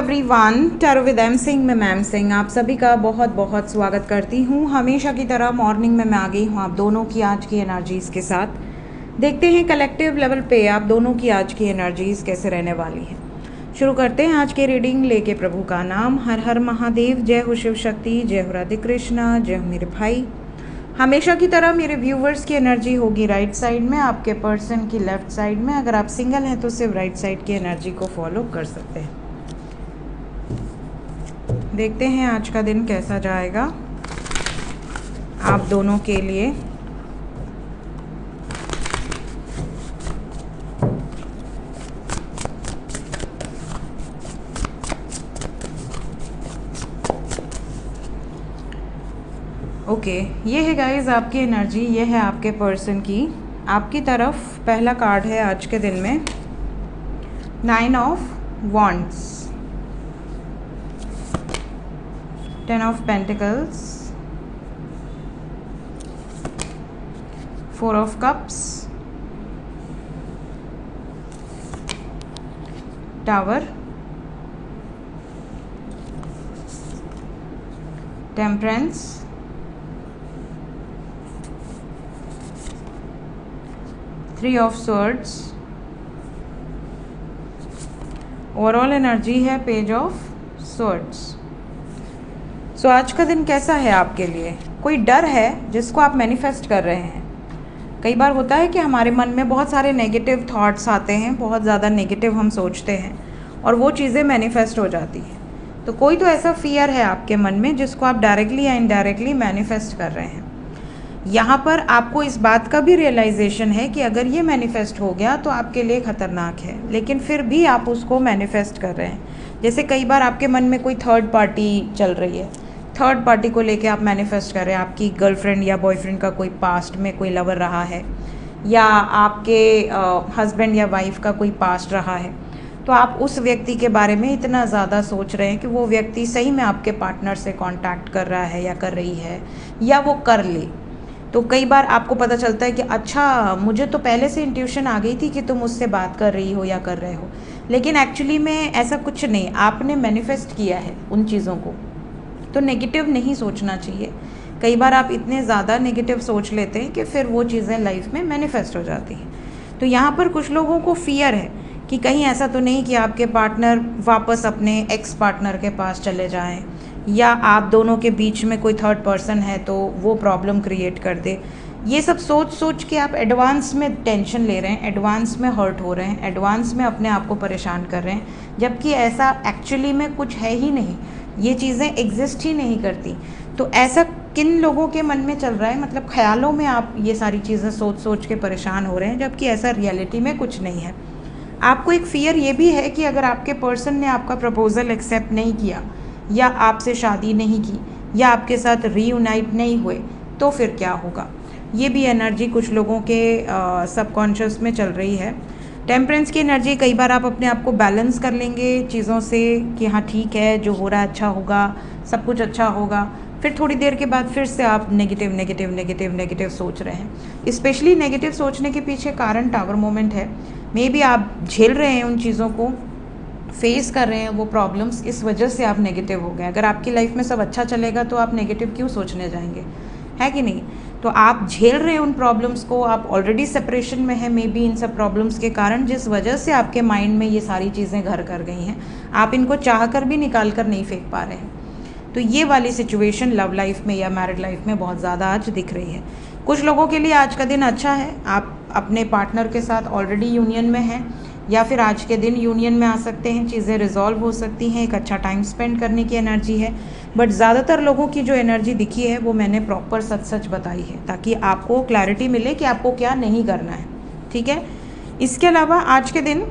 Everyone, tarot with M Singh में ma'am Singh आप सभी का बहुत बहुत स्वागत करती हूँ। हमेशा की तरह मॉर्निंग में मैं आ गई हूँ आप दोनों की आज की एनर्जीज़ के साथ। देखते हैं कलेक्टिव लेवल पे आप दोनों की आज की एनर्जीज़ कैसे रहने वाली हैं। शुरू करते हैं आज की रीडिंग लेके प्रभु का नाम। हर हर महादेव, जय हो शिव शक्ति, जय हो राधे कृष्णा, जय हो मेरे भाई। हमेशा की तरह मेरे व्यूवर्स की एनर्जी होगी राइट साइड में, आपके पर्सन की लेफ्ट साइड में। अगर आप सिंगल हैं तो सिर्फ राइट साइड की एनर्जी को फॉलो कर सकते हैं। देखते हैं आज का दिन कैसा जाएगा आप दोनों के लिए। ओके, ये है गाइस आपकी एनर्जी, ये है आपके पर्सन की। आपकी तरफ पहला कार्ड है आज के दिन में 9 of wands, 10 of Pentacles, 4 of Cups, Tower, Temperance, Three of Swords। Overall energy है पेज ऑफ Swords। सो आज का दिन कैसा है आपके लिए? कोई डर है जिसको आप मैनिफेस्ट कर रहे हैं। कई बार होता है कि हमारे मन में बहुत सारे नेगेटिव थॉट्स आते हैं, बहुत ज़्यादा नेगेटिव हम सोचते हैं और वो चीज़ें मैनिफेस्ट हो जाती हैं। तो कोई तो ऐसा फियर है आपके मन में जिसको आप डायरेक्टली या इनडायरेक्टली मैनिफेस्ट कर रहे हैं। यहाँ पर आपको इस बात का भी रियलाइजेशन है कि अगर ये मैनिफेस्ट हो गया तो आपके लिए ख़तरनाक है, लेकिन फिर भी आप उसको मैनिफेस्ट कर रहे हैं। जैसे कई बार आपके मन में कोई थर्ड पार्टी चल रही है, थर्ड पार्टी को लेके आप मैनिफेस्ट कर रहे हैं। आपकी गर्लफ्रेंड या बॉयफ्रेंड का कोई पास्ट में कोई लवर रहा है, या आपके हस्बैंड या वाइफ का कोई पास्ट रहा है, तो आप उस व्यक्ति के बारे में इतना ज़्यादा सोच रहे हैं कि वो व्यक्ति सही में आपके पार्टनर से कांटेक्ट कर रहा है या कर रही है, या वो कर ले। तो कई बार आपको पता चलता है कि अच्छा, मुझे तो पहले से इंट्यूशन आ गई थी कि तुम उससे बात कर रही हो या कर रहे हो, लेकिन एक्चुअली में ऐसा कुछ नहीं, आपने मैनिफेस्ट किया है उन चीज़ों को। तो नेगेटिव नहीं सोचना चाहिए। कई बार आप इतने ज़्यादा नेगेटिव सोच लेते हैं कि फिर वो चीज़ें लाइफ में मैनिफेस्ट हो जाती हैं। तो यहाँ पर कुछ लोगों को फियर है कि कहीं ऐसा तो नहीं कि आपके पार्टनर वापस अपने एक्स पार्टनर के पास चले जाएं, या आप दोनों के बीच में कोई थर्ड पर्सन है तो वो प्रॉब्लम क्रिएट कर दे। ये सब सोच सोच के आप एडवांस में टेंशन ले रहे हैं, एडवांस में हर्ट हो रहे हैं, एडवांस में अपने आप को परेशान कर रहे हैं, जबकि ऐसा एक्चुअली में कुछ है ही नहीं। ये चीज़ें एग्जिस्ट ही नहीं करती। तो ऐसा किन लोगों के मन में चल रहा है, मतलब ख्यालों में आप ये सारी चीज़ें सोच सोच के परेशान हो रहे हैं, जबकि ऐसा रियलिटी में कुछ नहीं है। आपको एक फ़ियर ये भी है कि अगर आपके पर्सन ने आपका प्रपोज़ल एक्सेप्ट नहीं किया, या आपसे शादी नहीं की, या आपके साथ रीयूनाइट नहीं हुए, तो फिर क्या होगा। ये भी एनर्जी कुछ लोगों के सबकॉन्शियस में चल रही है। टेम्परेंस की एनर्जी, कई बार आप अपने आप को बैलेंस कर लेंगे चीज़ों से कि हाँ ठीक है, जो हो रहा है अच्छा होगा, सब कुछ अच्छा होगा। फिर थोड़ी देर के बाद फिर से आप नेगेटिव नेगेटिव नेगेटिव नेगेटिव सोच रहे हैं। स्पेशली नेगेटिव सोचने के पीछे कारण टावर मोमेंट है। मे बी आप झेल रहे हैं उन चीज़ों को, फेस कर रहे हैं वो प्रॉब्लम्स, इस वजह से आप नेगेटिव हो गए। अगर आपकी लाइफ में सब अच्छा चलेगा तो आप नेगेटिव क्यों सोचने जाएंगे, है कि नहीं। तो आप झेल रहे हैं उन प्रॉब्लम्स को, आप ऑलरेडी सेपरेशन में है मे बी इन सब प्रॉब्लम्स के कारण, जिस वजह से आपके माइंड में ये सारी चीज़ें घर कर गई हैं। आप इनको चाह कर भी निकाल कर नहीं फेंक पा रहे हैं। तो ये वाली सिचुएशन लव लाइफ में या मैरिड लाइफ में बहुत ज़्यादा आज दिख रही है। कुछ लोगों के लिए आज का दिन अच्छा है, आप अपने पार्टनर के साथ ऑलरेडी यूनियन में हैं, या फिर आज के दिन यूनियन में आ सकते हैं, चीज़ें रिजॉल्व हो सकती हैं, एक अच्छा टाइम स्पेंड करने की एनर्जी है। बट ज़्यादातर लोगों की जो एनर्जी दिखी है वो मैंने प्रॉपर सच सच बताई है, ताकि आपको क्लैरिटी मिले कि आपको क्या नहीं करना है, ठीक है। इसके अलावा आज के दिन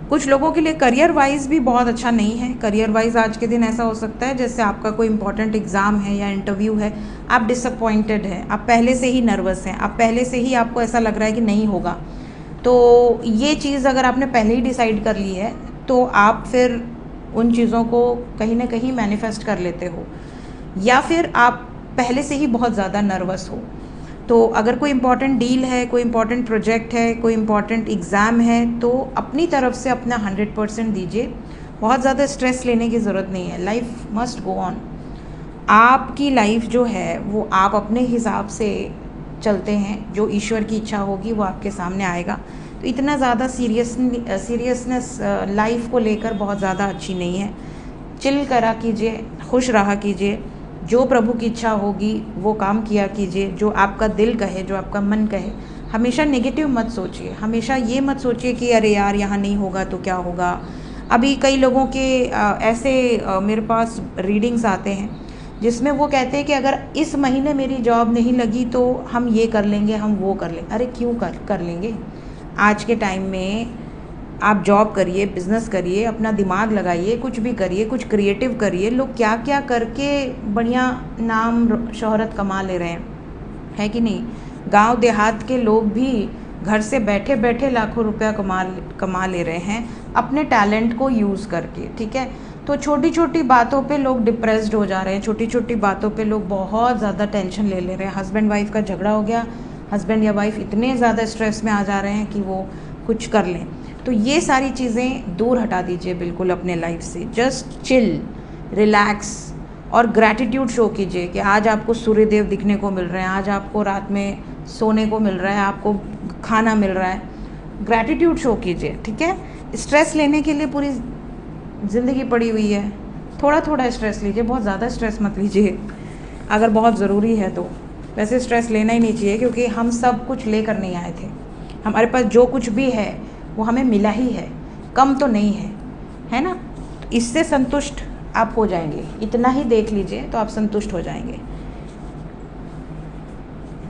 कुछ लोगों के लिए करियर वाइज भी बहुत अच्छा नहीं है। करियर वाइज आज के दिन ऐसा हो सकता है जैसे आपका कोई इंपॉर्टेंट एग्ज़ाम है या इंटरव्यू है, आप डिसअपॉइंटेड हैं, आप पहले से ही नर्वस हैं, आप पहले से ही आपको ऐसा लग रहा है कि नहीं होगा। तो ये चीज़ अगर आपने पहले ही डिसाइड कर ली है तो आप फिर उन चीज़ों को कहीं ना कहीं मैनिफेस्ट कर लेते हो, या फिर आप पहले से ही बहुत ज़्यादा नर्वस हो। तो अगर कोई इम्पॉर्टेंट डील है, कोई इम्पॉर्टेंट प्रोजेक्ट है, कोई इम्पॉर्टेंट एग्ज़ाम है, तो अपनी तरफ से अपना 100% दीजिए बहुत ज़्यादा स्ट्रेस लेने की ज़रूरत नहीं है, लाइफ मस्ट गो ऑन। आपकी लाइफ जो है वो आप अपने हिसाब से चलते हैं, जो ईश्वर की इच्छा होगी वो आपके सामने आएगा। तो इतना ज़्यादा सीरियसनेस लाइफ को लेकर बहुत ज़्यादा अच्छी नहीं है। चिल करा कीजिए, खुश रहा कीजिए, जो प्रभु की इच्छा होगी वो काम किया कीजिए, जो आपका दिल कहे, जो आपका मन कहे। हमेशा नेगेटिव मत सोचिए, हमेशा ये मत सोचिए कि अरे यार यहाँ नहीं होगा तो क्या होगा। अभी कई लोगों के ऐसे मेरे पास रीडिंग्स आते हैं जिसमें वो कहते हैं कि अगर इस महीने मेरी जॉब नहीं लगी तो हम ये कर लेंगे, हम वो कर लेंगे। अरे क्यों कर लेंगे? आज के टाइम में आप जॉब करिए, बिज़नेस करिए, अपना दिमाग लगाइए, कुछ भी करिए, कुछ क्रिएटिव करिए। लोग क्या क्या करके बढ़िया नाम शोहरत कमा ले रहे हैं, है कि नहीं? गांव देहात के लोग भी घर से बैठे बैठे लाखों रुपया कमा ले रहे हैं अपने टैलेंट को यूज़ करके, ठीक है? तो छोटी छोटी बातों पे लोग डिप्रेस्ड हो जा रहे हैं, छोटी छोटी बातों पे लोग बहुत ज़्यादा टेंशन ले रहे हैं। हस्बैंड वाइफ का झगड़ा हो गया, हस्बैंड या वाइफ इतने ज़्यादा स्ट्रेस में आ जा रहे हैं कि वो कुछ कर लें। तो ये सारी चीज़ें दूर हटा दीजिए बिल्कुल अपने लाइफ से। जस्ट चिल, रिलैक्स और ग्रैटिट्यूड शो कीजिए कि आज आपको सूर्यदेव दिखने को मिल रहे हैं, आज आपको रात में सोने को मिल रहा है, आपको खाना मिल रहा है। ग्रैटिट्यूड शो कीजिए, ठीक है? स्ट्रेस लेने के लिए पूरी ज़िंदगी पड़ी हुई है, थोड़ा थोड़ा स्ट्रेस लीजिए, बहुत ज़्यादा स्ट्रेस मत लीजिए अगर बहुत ज़रूरी है तो। वैसे स्ट्रेस लेना ही नहीं चाहिए क्योंकि हम सब कुछ लेकर नहीं आए थे। हमारे पास जो कुछ भी है वो हमें मिला ही है, कम तो नहीं है, है ना? तो इससे संतुष्ट आप हो जाएंगे, इतना ही देख लीजिए तो आप संतुष्ट हो जाएंगे।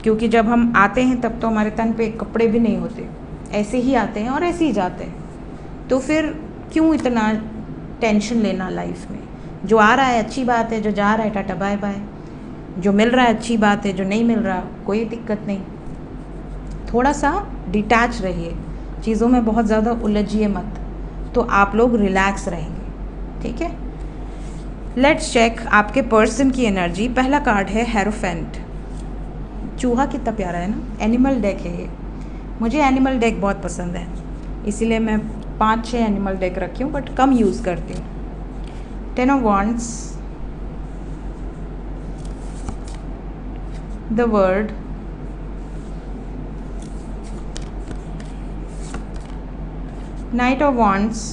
क्योंकि जब हम आते हैं तब तो हमारे तन पे कपड़े भी नहीं होते, ऐसे ही आते हैं और ऐसे ही जाते हैं। तो फिर क्यों इतना टेंशन लेना लाइफ में? जो आ रहा है अच्छी बात है, जो जा रहा है टाटा बाय बाय। जो मिल रहा है अच्छी बात है, जो नहीं मिल रहा कोई दिक्कत नहीं। थोड़ा सा डिटैच रहिए, चीज़ों में बहुत ज़्यादा उलझिए मत, तो आप लोग रिलैक्स रहेंगे, ठीक है? लेट्स चेक आपके पर्सन की एनर्जी। पहला कार्ड है हेरोफेंट। चूहा कितना प्यारा है ना, एनिमल डेक है ये। मुझे एनिमल डेक बहुत पसंद है, इसीलिए मैं 5-6 एनिमल डेक रखी हूँ, बट कम यूज़ करती हूँ। 10 of wands, the word, night of wands,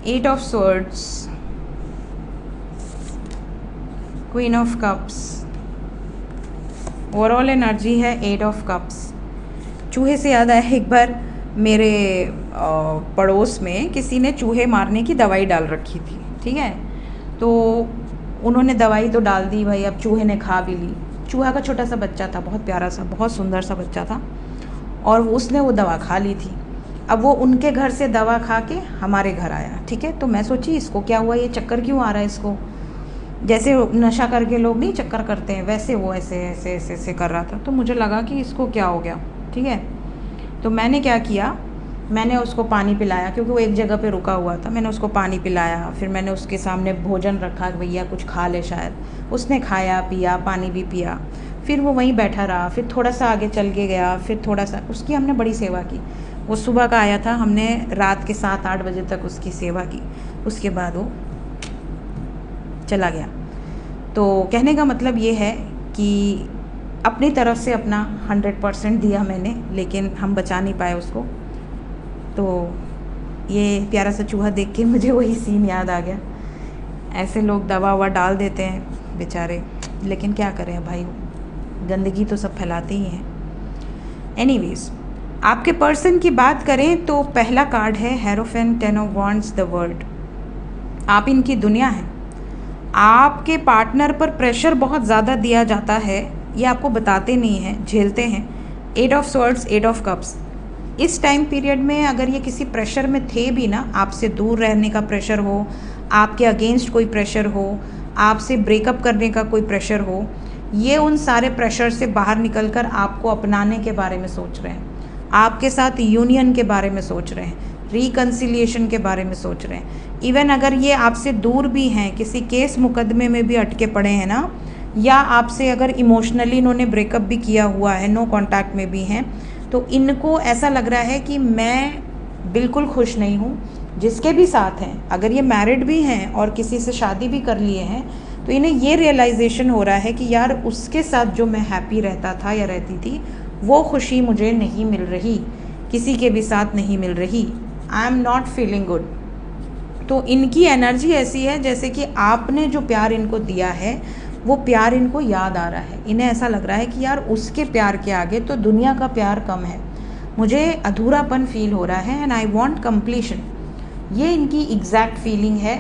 8 of swords, queen of cups. Overall energy है 8 ऑफ कप्स। चूहे से याद आया, एक बार मेरे पड़ोस में किसी ने चूहे मारने की दवाई डाल रखी थी, ठीक है? तो उन्होंने दवाई तो डाल दी भाई, अब चूहे ने खा भी ली। चूहा का छोटा सा बच्चा था, बहुत प्यारा सा, बहुत सुंदर सा बच्चा था, और उसने वो दवा खा ली थी। अब वो उनके घर से दवा खा के हमारे घर आया, ठीक है? तो मैं सोची इसको क्या हुआ, ये चक्कर क्यों आ रहा है इसको? जैसे नशा करके लोग नहीं चक्कर करते हैं, वैसे वो ऐसे ऐसे ऐसे ऐसे कर रहा था। तो मुझे लगा कि इसको क्या हो गया, ठीक है? तो मैंने क्या किया, मैंने उसको पानी पिलाया, क्योंकि वो एक जगह पे रुका हुआ था। मैंने उसको पानी पिलाया, फिर मैंने उसके सामने भोजन रखा कि भैया कुछ खा ले शायद। उसने खाया पिया, पानी भी पिया, फिर वो वहीं बैठा रहा। फिर थोड़ा सा आगे चल के गया, फिर थोड़ा सा उसकी हमने बड़ी सेवा की। वो सुबह का आया था, हमने रात के 7-8 बजे तक उसकी सेवा की, उसके बाद वो चला गया। तो कहने का मतलब ये है कि अपनी तरफ से अपना 100% दिया मैंने, लेकिन हम बचा नहीं पाए उसको। तो ये प्यारा सा चूहा देख के मुझे वही सीन याद आ गया। ऐसे लोग दवा ववा डाल देते हैं बेचारे, लेकिन क्या करें भाई, गंदगी तो सब फैलाते ही हैं। एनीवेज, आपके पर्सन की बात करें तो पहला कार्ड है hierophant, 10 of wands, the world. आप इनकी दुनिया हैं। आपके पार्टनर पर प्रेशर बहुत ज़्यादा दिया जाता है, ये आपको बताते नहीं हैं, झेलते हैं। 8 ऑफ स्वॉर्ड्स, 8 ऑफ कप्स। इस टाइम पीरियड में अगर ये किसी प्रेशर में थे भी ना, आपसे दूर रहने का प्रेशर हो, आपके अगेंस्ट कोई प्रेशर हो, आपसे ब्रेकअप करने का कोई प्रेशर हो, ये उन सारे प्रेशर से बाहर निकलकर आपको अपनाने के बारे में सोच रहे हैं, आपके साथ यूनियन के बारे में सोच रहे हैं, रिकन्सिलिएशन के बारे में सोच रहे हैं। इवन अगर ये आपसे दूर भी हैं, किसी केस मुकदमे में भी अटके पड़े हैं ना, या आपसे अगर इमोशनली इन्होंने ब्रेकअप भी किया हुआ है, नो कांटेक्ट में भी हैं, तो इनको ऐसा लग रहा है कि मैं बिल्कुल खुश नहीं हूँ जिसके भी साथ हैं। अगर ये मैरिड भी हैं और किसी से शादी भी कर लिए हैं तो इन्हें ये रियलाइजेशन हो रहा है कि यार उसके साथ जो मैं हैप्पी रहता था या रहती थी वो खुशी मुझे नहीं मिल रही, किसी के भी साथ नहीं मिल रही। I am not feeling good. तो इनकी एनर्जी ऐसी है जैसे कि आपने जो प्यार इनको दिया है वो प्यार इनको याद आ रहा है। इन्हें ऐसा लग रहा है कि यार उसके प्यार के आगे तो दुनिया का प्यार कम है, मुझे अधूरापन फील हो रहा है एंड आई वांट कंप्लीशन। ये इनकी एग्जैक्ट फीलिंग है।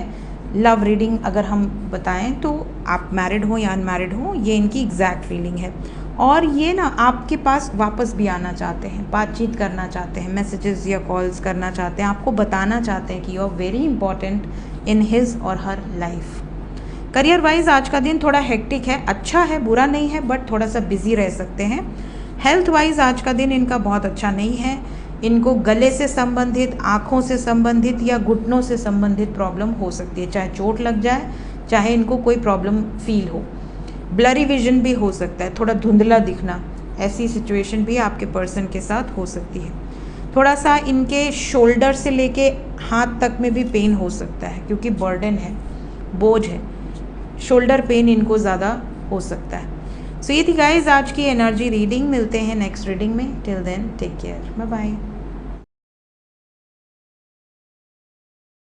लव रीडिंग अगर हम बताएं तो आप मैरिड हो या अनमैरिड हो, ये इनकी एग्जैक्ट फीलिंग है। और ये ना आपके पास वापस भी आना चाहते हैं, बातचीत करना चाहते हैं, मैसेजेस या कॉल्स करना चाहते हैं, आपको बताना चाहते हैं कि you are very important in his और हर लाइफ। करियर वाइज आज का दिन थोड़ा हेक्टिक है, अच्छा है बुरा नहीं है, बट थोड़ा सा बिजी रह सकते हैं। हेल्थ वाइज आज का दिन इनका बहुत अच्छा नहीं है। इनको गले से संबंधित, आँखों से संबंधित या घुटनों से संबंधित प्रॉब्लम हो सकती है, चाहे चोट लग जाए चाहे इनको कोई प्रॉब्लम फील हो। ब्लरी विजन भी हो सकता है, थोड़ा धुंधला दिखना, ऐसी सिचुएशन भी आपके पर्सन के साथ हो सकती है। थोड़ा सा इनके शोल्डर से लेके हाथ तक में भी पेन हो सकता है क्योंकि बर्डन है, बोझ है, शोल्डर पेन इनको ज़्यादा हो सकता है। सो ये थी गाइज आज की एनर्जी रीडिंग। मिलते हैं नेक्स्ट रीडिंग में। Till then take care, bye bye.